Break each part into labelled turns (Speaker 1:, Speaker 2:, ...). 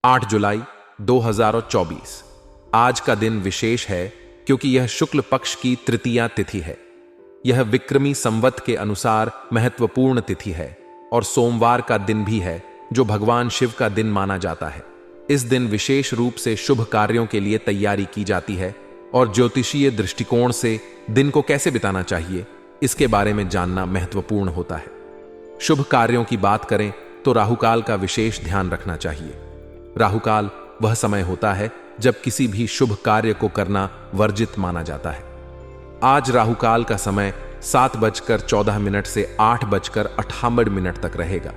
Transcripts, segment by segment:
Speaker 1: 8 जुलाई 2024। आज का दिन विशेष है क्योंकि यह शुक्ल पक्ष की तृतीया तिथि है। यह विक्रमी संवत के अनुसार महत्वपूर्ण तिथि है और सोमवार का दिन भी है जो भगवान शिव का दिन माना जाता है। इस दिन विशेष रूप से शुभ कार्यों के लिए तैयारी की जाती है और ज्योतिषीय दृष्टिकोण से दिन को कैसे बिताना चाहिए इसके बारे में जानना महत्वपूर्ण होता है। शुभ कार्यों की बात करें तो राहुकाल का विशेष ध्यान रखना चाहिए। राहुकाल वह समय होता है जब किसी भी शुभ कार्य को करना वर्जित माना जाता है। आज राहुकाल का समय 7:14 से 8:58 तक रहेगा।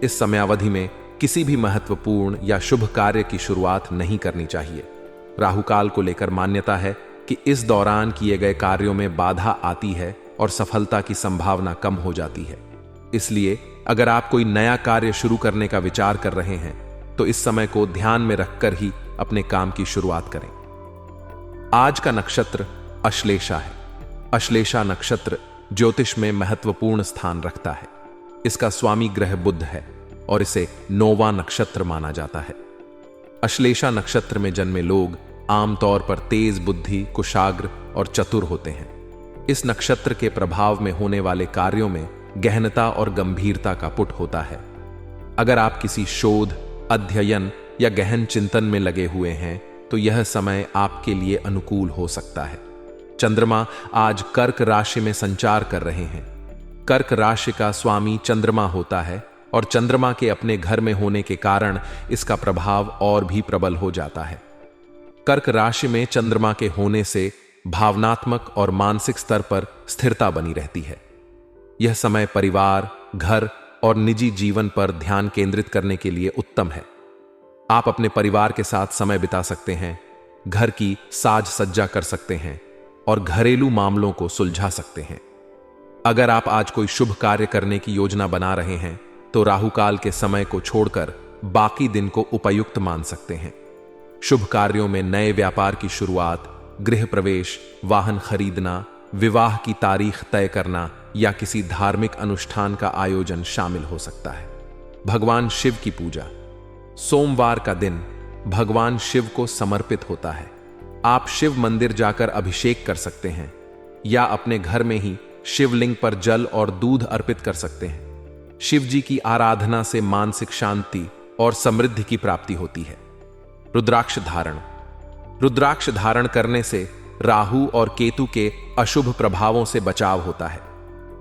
Speaker 1: इस समयावधि में किसी भी महत्वपूर्ण या शुभ कार्य की शुरुआत नहीं करनी चाहिए। राहुकाल को लेकर मान्यता है कि इस दौरान किए गए कार्यों में बाधा आती है और सफलता की संभावना कम हो जाती है। इसलिए अगर आप कोई नया कार्य शुरू करने का विचार कर रहे हैं तो इस समय को ध्यान में रखकर ही अपने काम की शुरुआत करें। आज का नक्षत्र अश्लेषा है। अश्लेषा नक्षत्र ज्योतिष में महत्वपूर्ण स्थान रखता है। इसका स्वामी ग्रह बुध है और इसे नौवां नक्षत्र माना जाता है। अश्लेषा नक्षत्र में जन्मे लोग आमतौर पर तेज बुद्धि, कुशाग्र और चतुर होते हैं। इस नक्षत्र के प्रभाव में होने वाले कार्यों में गहनता और गंभीरता का पुट होता है। अगर आप किसी शोध, अध्ययन या गहन चिंतन में लगे हुए हैं तो यह समय आपके लिए अनुकूल हो सकता है। चंद्रमा आज कर्क राशि में संचार कर रहे हैं। कर्क राशि का स्वामी चंद्रमा होता है और चंद्रमा के अपने घर में होने के कारण इसका प्रभाव और भी प्रबल हो जाता है। कर्क राशि में चंद्रमा के होने से भावनात्मक और मानसिक स्तर पर स्थिरता बनी रहती है। यह समय परिवार, घर और निजी जीवन पर ध्यान केंद्रित करने के लिए उत्तम है। आप अपने परिवार के साथ समय बिता सकते हैं, घर की साज सज्जा कर सकते हैं और घरेलू मामलों को सुलझा सकते हैं। अगर आप आज कोई शुभ कार्य करने की योजना बना रहे हैं तो राहुकाल के समय को छोड़कर बाकी दिन को उपयुक्त मान सकते हैं। शुभ कार्यों में नए व्यापार की शुरुआत, गृह प्रवेश, वाहन खरीदना, विवाह की तारीख तय करना या किसी धार्मिक अनुष्ठान का आयोजन शामिल हो सकता है। भगवान शिव की पूजा। सोमवार का दिन भगवान शिव को समर्पित होता है। आप शिव मंदिर जाकर अभिषेक कर सकते हैं या अपने घर में ही शिवलिंग पर जल और दूध अर्पित कर सकते हैं। शिव जी की आराधना से मानसिक शांति और समृद्धि की प्राप्ति होती है। रुद्राक्ष धारण। रुद्राक्ष धारण करने से राहु और केतु के अशुभ प्रभावों से बचाव होता है।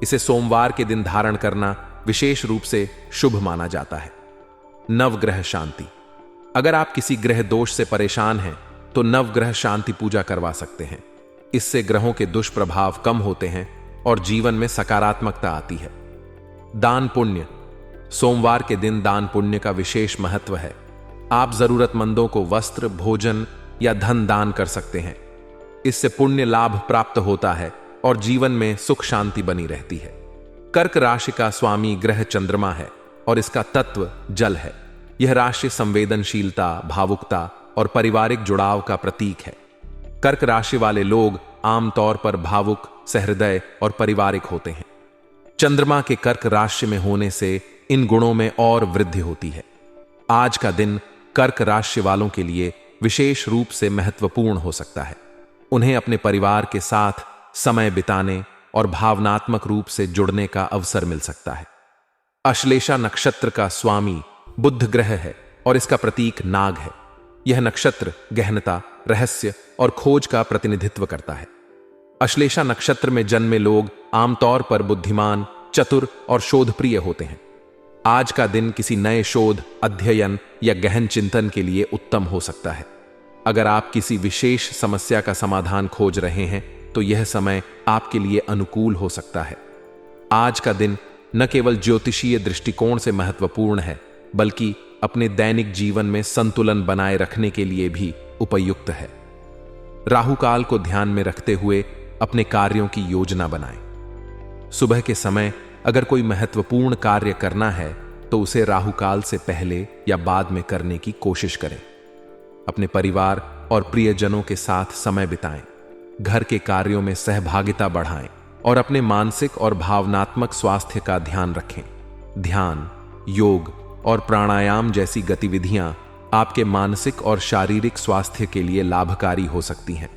Speaker 1: इसे सोमवार के दिन धारण करना विशेष रूप से शुभ माना जाता है। नवग्रह शांति। अगर आप किसी ग्रह दोष से परेशान हैं तो नवग्रह शांति पूजा करवा सकते हैं। इससे ग्रहों के दुष्प्रभाव कम होते हैं और जीवन में सकारात्मकता आती है। दान पुण्य। सोमवार के दिन दान पुण्य का विशेष महत्व है। आप जरूरतमंदों को वस्त्र, भोजन या धन दान कर सकते हैं। इससे पुण्य लाभ प्राप्त होता है और जीवन में सुख शांति बनी रहती है। कर्क राशि का स्वामी ग्रह चंद्रमा है और इसका तत्व जल है। यह राशि संवेदनशीलता, भावुकता और पारिवारिक जुड़ाव का प्रतीक है। कर्क राशि वाले लोग आमतौर पर भावुक, सहृदय और पारिवारिक होते हैं। चंद्रमा के कर्क राशि में होने से इन गुणों में और वृद्धि होती है। आज का दिन कर्क राशि वालों के लिए विशेष रूप से महत्वपूर्ण हो सकता है। उन्हें अपने परिवार के साथ समय बिताने और भावनात्मक रूप से जुड़ने का अवसर मिल सकता है। अश्लेषा नक्षत्र का स्वामी बुध ग्रह है और इसका प्रतीक नाग है। यह नक्षत्र गहनता, रहस्य और खोज का प्रतिनिधित्व करता है। अश्लेषा नक्षत्र में जन्मे लोग आमतौर पर बुद्धिमान, चतुर और शोधप्रिय होते हैं। आज का दिन किसी नए शोध, अध्ययन या गहन चिंतन के लिए उत्तम हो सकता है। अगर आप किसी विशेष समस्या का समाधान खोज रहे हैं तो यह समय आपके लिए अनुकूल हो सकता है। आज का दिन न केवल ज्योतिषीय दृष्टिकोण से महत्वपूर्ण है बल्कि अपने दैनिक जीवन में संतुलन बनाए रखने के लिए भी उपयुक्त है। राहुकाल को ध्यान में रखते हुए अपने कार्यों की योजना बनाएं। सुबह के समय अगर कोई महत्वपूर्ण कार्य करना है तो उसे राहुकाल से पहले या बाद में करने की कोशिश करें। अपने परिवार और प्रियजनों के साथ समय बिताएं, घर के कार्यों में सहभागिता बढ़ाएं और अपने मानसिक और भावनात्मक स्वास्थ्य का ध्यान रखें। ध्यान, योग और प्राणायाम जैसी गतिविधियां आपके मानसिक और शारीरिक स्वास्थ्य के लिए लाभकारी हो सकती हैं।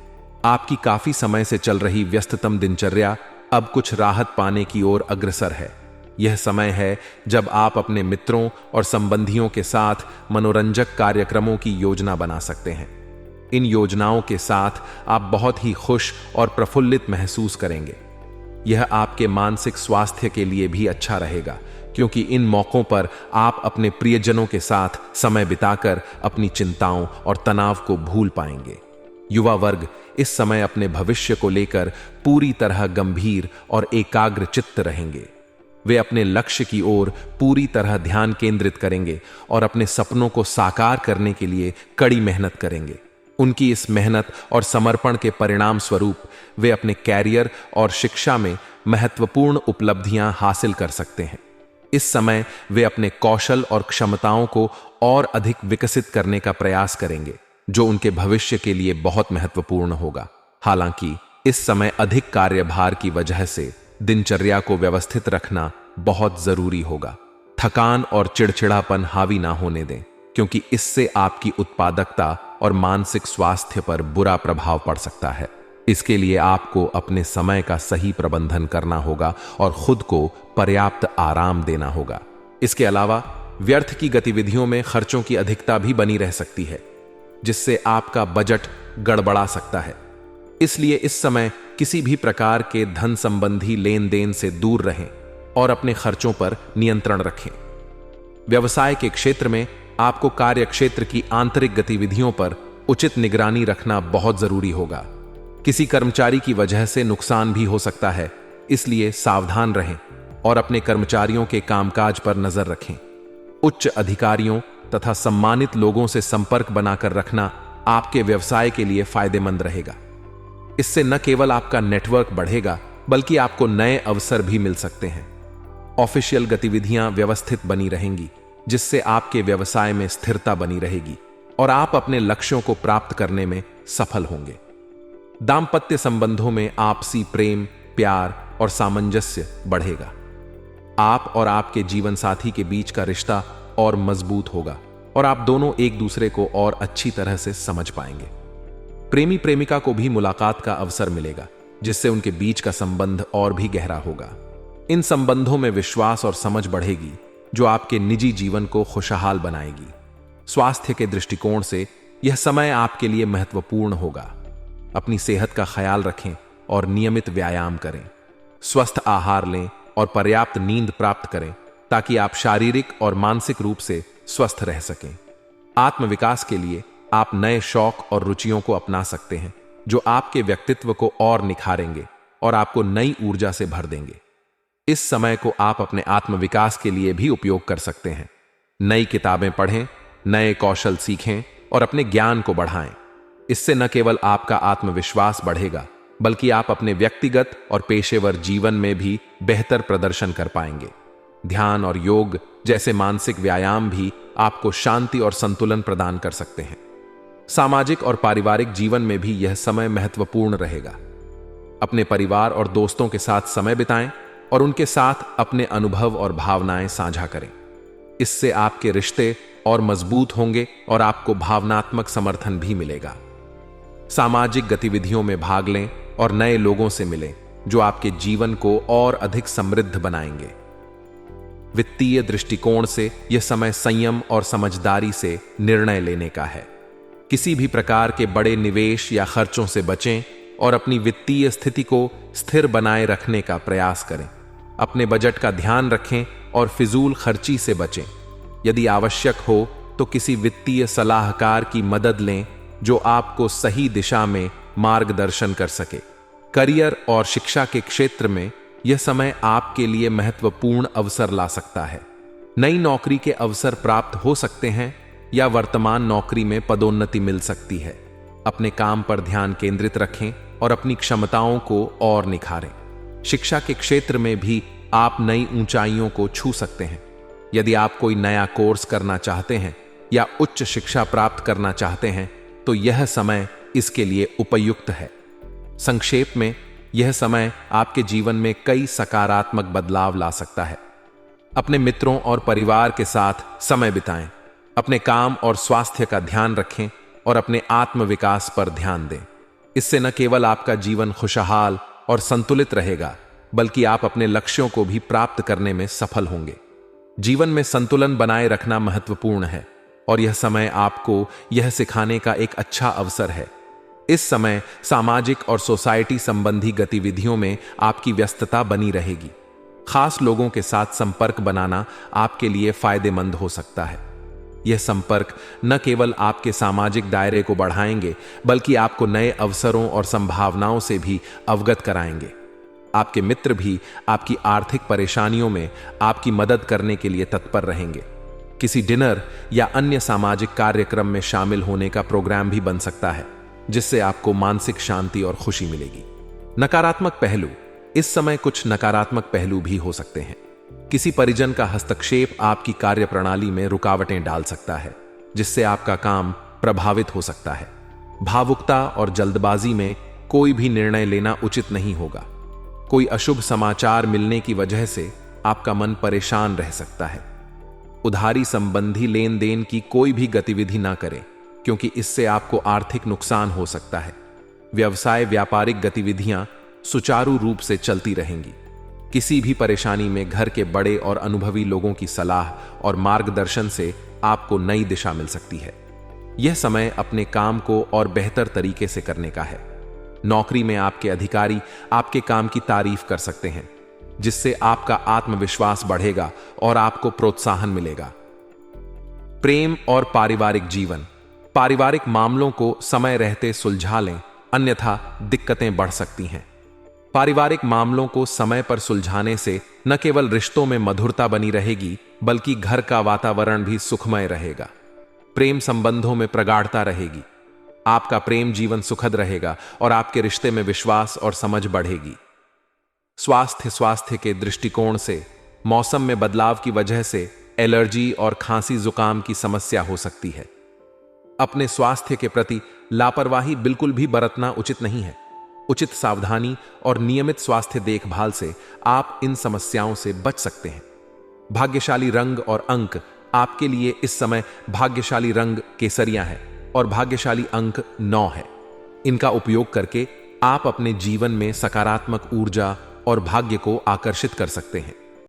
Speaker 1: आपकी काफी समय से चल रही व्यस्ततम दिनचर्या अब कुछ राहत पाने की ओर अग्रसर है। यह समय है जब आप अपने मित्रों और संबंधियों के साथ मनोरंजक कार्यक्रमों की योजना बना सकते हैं। इन योजनाओं के साथ आप बहुत ही खुश और प्रफुल्लित महसूस करेंगे। यह आपके मानसिक स्वास्थ्य के लिए भी अच्छा रहेगा, क्योंकि इन मौकों पर आप अपने प्रियजनों के साथ समय बिताकर अपनी चिंताओं और तनाव को भूल पाएंगे। युवा वर्ग इस समय अपने भविष्य को लेकर पूरी तरह गंभीर और एकाग्र चित्त रहेंगे। वे अपने लक्ष्य की ओर पूरी तरह ध्यान केंद्रित करेंगे और अपने सपनों को साकार करने के लिए कड़ी मेहनत करेंगे। उनकी इस मेहनत और समर्पण के परिणाम स्वरूप वे अपने कैरियर और शिक्षा में महत्वपूर्ण उपलब्धियां हासिल कर सकते हैं। इस समय वे अपने कौशल और क्षमताओं को और अधिक विकसित करने का प्रयास करेंगे, जो उनके भविष्य के लिए बहुत महत्वपूर्ण होगा। हालांकि इस समय अधिक कार्यभार की वजह से दिनचर्या को व्यवस्थित रखना बहुत जरूरी होगा। थकान और चिड़चिड़ापन हावी ना होने दें, क्योंकि इससे आपकी उत्पादकता और मानसिक स्वास्थ्य पर बुरा प्रभाव पड़ सकता है। इसके लिए आपको अपने समय का सही प्रबंधन करना होगा और खुद को पर्याप्त आराम देना होगा। इसके अलावा व्यर्थ की गतिविधियों में खर्चों की अधिकता भी बनी रह सकती है, जिससे आपका बजट गड़बड़ा सकता है। इसलिए इस समय किसी भी प्रकार के धन संबंधी लेन देन से दूर रहें और अपने खर्चों पर नियंत्रण रखें। व्यवसाय के क्षेत्र में आपको कार्य क्षेत्र की आंतरिक गतिविधियों पर उचित निगरानी रखना बहुत जरूरी होगा। किसी कर्मचारी की वजह से नुकसान भी हो सकता है, इसलिए सावधान रहें और अपने कर्मचारियों के कामकाज पर नजर रखें। उच्च अधिकारियों तथा सम्मानित लोगों से संपर्क बनाकर रखना आपके व्यवसाय के लिए फायदेमंद रहेगा। इससे न केवल आपका नेटवर्क बढ़ेगा, बल्कि आपको नए अवसर भी मिल सकते हैं। ऑफिशियल गतिविधियां व्यवस्थित बनी रहेंगी, जिससे आपके व्यवसाय में स्थिरता बनी रहेगी और आप अपने लक्ष्यों को प्राप्त करने में सफल होंगे। दांपत्य संबंधों में आपसी प्रेम, प्यार और सामंजस्य बढ़ेगा। आप और आपके जीवन साथी के बीच का रिश्ता और मजबूत होगा और आप दोनों एक दूसरे को और अच्छी तरह से समझ पाएंगे। प्रेमी प्रेमिका को भी मुलाकात का अवसर मिलेगा, जिससे उनके बीच का संबंध और भी गहरा होगा। इन संबंधों में विश्वास और समझ बढ़ेगी, जो आपके निजी जीवन को खुशहाल बनाएगी। स्वास्थ्य के दृष्टिकोण से यह समय आपके लिए महत्वपूर्ण होगा। अपनी सेहत का ख्याल रखें और नियमित व्यायाम करें। स्वस्थ आहार लें और पर्याप्त नींद प्राप्त करें, ताकि आप शारीरिक और मानसिक रूप से स्वस्थ रह सकें। आत्मविकास के लिए आप नए शौक और रुचियों को अपना सकते हैं, जो आपके व्यक्तित्व को और निखारेंगे और आपको नई ऊर्जा से भर देंगे। इस समय को आप अपने आत्मविकास के लिए भी उपयोग कर सकते हैं। नई किताबें पढ़ें, नए कौशल सीखें और अपने ज्ञान को बढ़ाएं। इससे न केवल आपका आत्मविश्वास बढ़ेगा, बल्कि आप अपने व्यक्तिगत और पेशेवर जीवन में भी बेहतर प्रदर्शन कर पाएंगे। ध्यान और योग जैसे मानसिक व्यायाम भी आपको शांति और संतुलन प्रदान कर सकते हैं। सामाजिक और पारिवारिक जीवन में भी यह समय महत्वपूर्ण रहेगा। अपने परिवार और दोस्तों के साथ समय बिताएं और उनके साथ अपने अनुभव और भावनाएं साझा करें। इससे आपके रिश्ते और मजबूत होंगे और आपको भावनात्मक समर्थन भी मिलेगा। सामाजिक गतिविधियों में भाग लें और नए लोगों से मिलें, जो आपके जीवन को और अधिक समृद्ध बनाएंगे। वित्तीय दृष्टिकोण से यह समय संयम और समझदारी से निर्णय लेने का है। किसी भी प्रकार के बड़े निवेश या खर्चों से बचें और अपनी वित्तीय स्थिति को स्थिर बनाए रखने का प्रयास करें। अपने बजट का ध्यान रखें और फिजूल खर्ची से बचें। यदि आवश्यक हो तो किसी वित्तीय सलाहकार की मदद लें, जो आपको सही दिशा में मार्गदर्शन कर सके। करियर और शिक्षा के क्षेत्र में यह समय आपके लिए महत्वपूर्ण अवसर ला सकता है। नई नौकरी के अवसर प्राप्त हो सकते हैं या वर्तमान नौकरी में पदोन्नति मिल सकती है। अपने काम पर ध्यान केंद्रित रखें और अपनी क्षमताओं को और निखारें। शिक्षा के क्षेत्र में भी आप नई ऊंचाइयों को छू सकते हैं। यदि आप कोई नया कोर्स करना चाहते हैं या उच्च शिक्षा प्राप्त करना चाहते हैं, तो यह समय इसके लिए उपयुक्त है। संक्षेप में, यह समय आपके जीवन में कई सकारात्मक बदलाव ला सकता है। अपने मित्रों और परिवार के साथ समय बिताएं, अपने काम और स्वास्थ्य का ध्यान रखें और अपने आत्म विकास पर ध्यान दें। इससे न केवल आपका जीवन खुशहाल और संतुलित रहेगा, बल्कि आप अपने लक्ष्यों को भी प्राप्त करने में सफल होंगे। जीवन में संतुलन बनाए रखना महत्वपूर्ण है और यह समय आपको यह सिखाने का एक अच्छा अवसर है। इस समय सामाजिक और सोसाइटी संबंधी गतिविधियों में आपकी व्यस्तता बनी रहेगी। खास लोगों के साथ संपर्क बनाना आपके लिए फायदेमंद हो सकता है। यह संपर्क न केवल आपके सामाजिक दायरे को बढ़ाएंगे, बल्कि आपको नए अवसरों और संभावनाओं से भी अवगत कराएंगे। आपके मित्र भी आपकी आर्थिक परेशानियों में आपकी मदद करने के लिए तत्पर रहेंगे। किसी डिनर या अन्य सामाजिक कार्यक्रम में शामिल होने का प्रोग्राम भी बन सकता है, जिससे आपको मानसिक शांति और खुशी मिलेगी। नकारात्मक पहलू। इस समय कुछ नकारात्मक पहलू भी हो सकते हैं। किसी परिजन का हस्तक्षेप आपकी कार्यप्रणाली में रुकावटें डाल सकता है, जिससे आपका काम प्रभावित हो सकता है। भावुकता और जल्दबाजी में कोई भी निर्णय लेना उचित नहीं होगा। कोई अशुभ समाचार मिलने की वजह से आपका मन परेशान रह सकता है। उधारी संबंधी लेन देन की कोई भी गतिविधि ना करें, क्योंकि इससे आपको आर्थिक नुकसान हो सकता है। व्यवसाय व्यापारिक गतिविधियां सुचारू रूप से चलती रहेंगी। किसी भी परेशानी में घर के बड़े और अनुभवी लोगों की सलाह और मार्गदर्शन से आपको नई दिशा मिल सकती है। यह समय अपने काम को और बेहतर तरीके से करने का है। नौकरी में आपके अधिकारी आपके काम की तारीफ कर सकते हैं, जिससे आपका आत्मविश्वास बढ़ेगा और आपको प्रोत्साहन मिलेगा। प्रेम और पारिवारिक जीवन। पारिवारिक मामलों को समय रहते सुलझा लें, अन्यथा दिक्कतें बढ़ सकती हैं। पारिवारिक मामलों को समय पर सुलझाने से न केवल रिश्तों में मधुरता बनी रहेगी, बल्कि घर का वातावरण भी सुखमय रहेगा। प्रेम संबंधों में प्रगाढ़ता रहेगी। आपका प्रेम जीवन सुखद रहेगा और आपके रिश्ते में विश्वास और समझ बढ़ेगी। स्वास्थ्य के दृष्टिकोण से मौसम में बदलाव की वजह से एलर्जी और खांसी जुकाम की समस्या हो सकती है। अपने स्वास्थ्य के प्रति लापरवाही बिल्कुल भी बरतना उचित नहीं है। उचित सावधानी और नियमित स्वास्थ्य देखभाल से आप इन समस्याओं से बच सकते हैं। भाग्यशाली रंग और अंक। आपके लिए इस समय भाग्यशाली रंग केसरिया है और भाग्यशाली अंक 9 है। इनका उपयोग करके आप अपने जीवन में सकारात्मक ऊर्जा और भाग्य को आकर्षित कर सकते हैं।